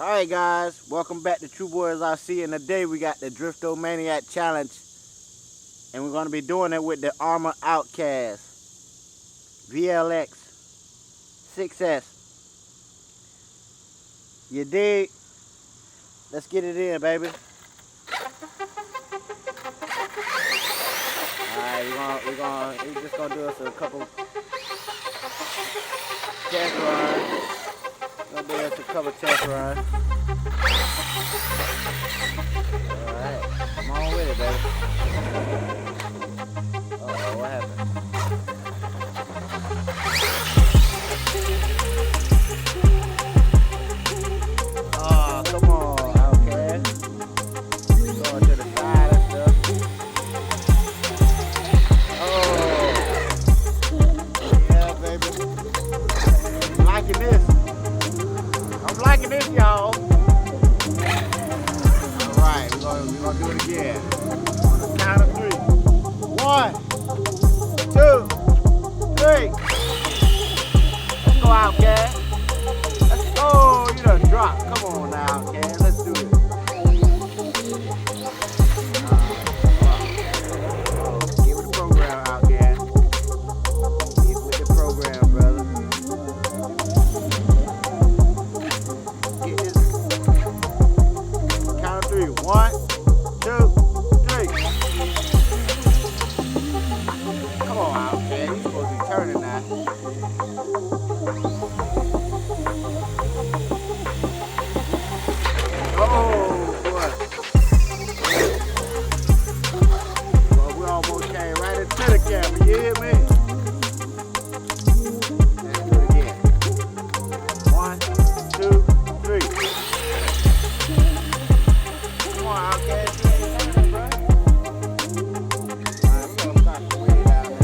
Alright guys, welcome back to True Boys RC, and today we got the Driftomaniacs challenge, and we're going to be doing it with the Arrma Outcast VLX 6S. You dig? Let's get it in, baby. Alright, we're just gonna do us a couple test runs. Gonna do us a couple test runs. Alright, come on with it, baby. Uh-oh, what happened? Oh, come on, Outcast. Going to the side and stuff. Oh, yeah, baby. I'm liking this. I'm liking this, y'all. Alright, we're gonna do it again. On the count of 3. 1, 2, 3. Let's go, Outcast. Let's go. You done dropped. Come on now, Outcast. Let's do it. Get with the program, Outcast. Get with the program, brother. Get this. Count of 3. 1, 2, 3. Come on, Outcast. You're supposed to be turning now. Oh, boy. Well, we almost came right into the camera. You hear me? Let's do it again. 1, 2, 3. Come on, Outcast. You ain't turning, bro. Alright, we're gonna start the way down now.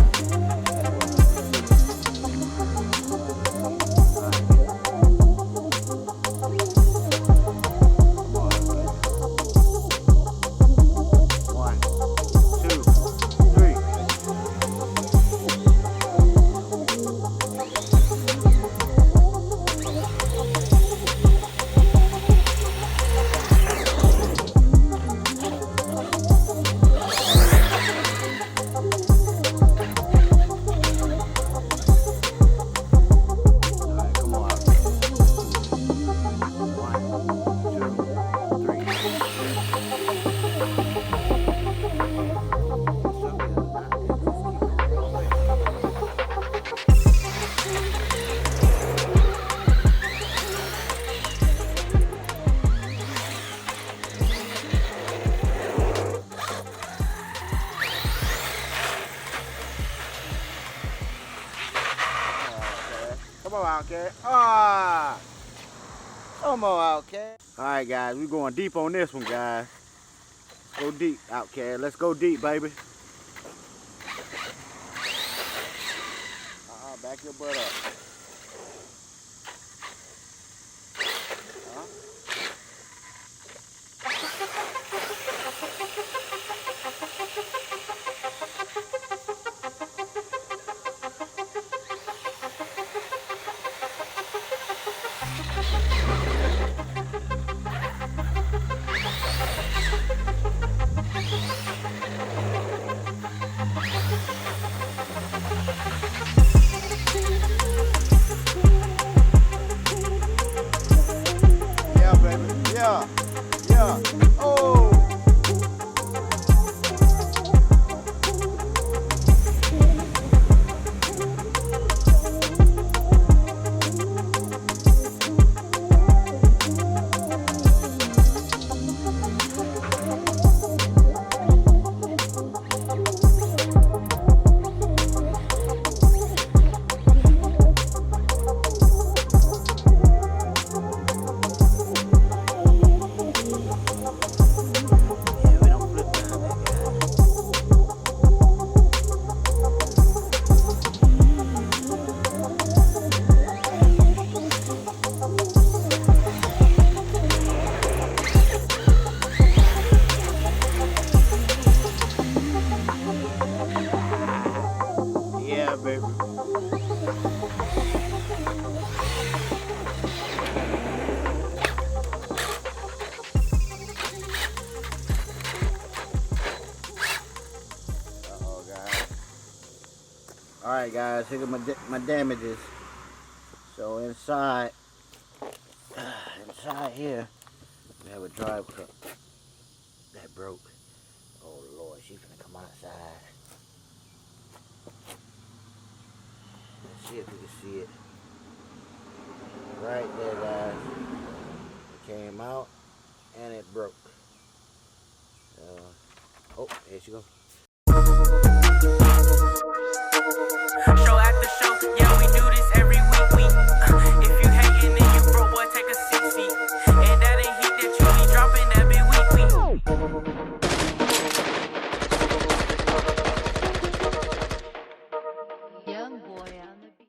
Come on, Outcast. Ah! Come on, Outcast. Alright, guys, we're going deep on this one, guys. Go deep, Outcast. Let's go deep, baby. Back your butt up. Alright guys, here are my damages. So inside here, we have a drive cup that broke. Oh Lord, she's gonna come outside. Let's see if we can see it. Right there guys. It came out and it broke. Oh, here she goes. Show after show, yeah, we do this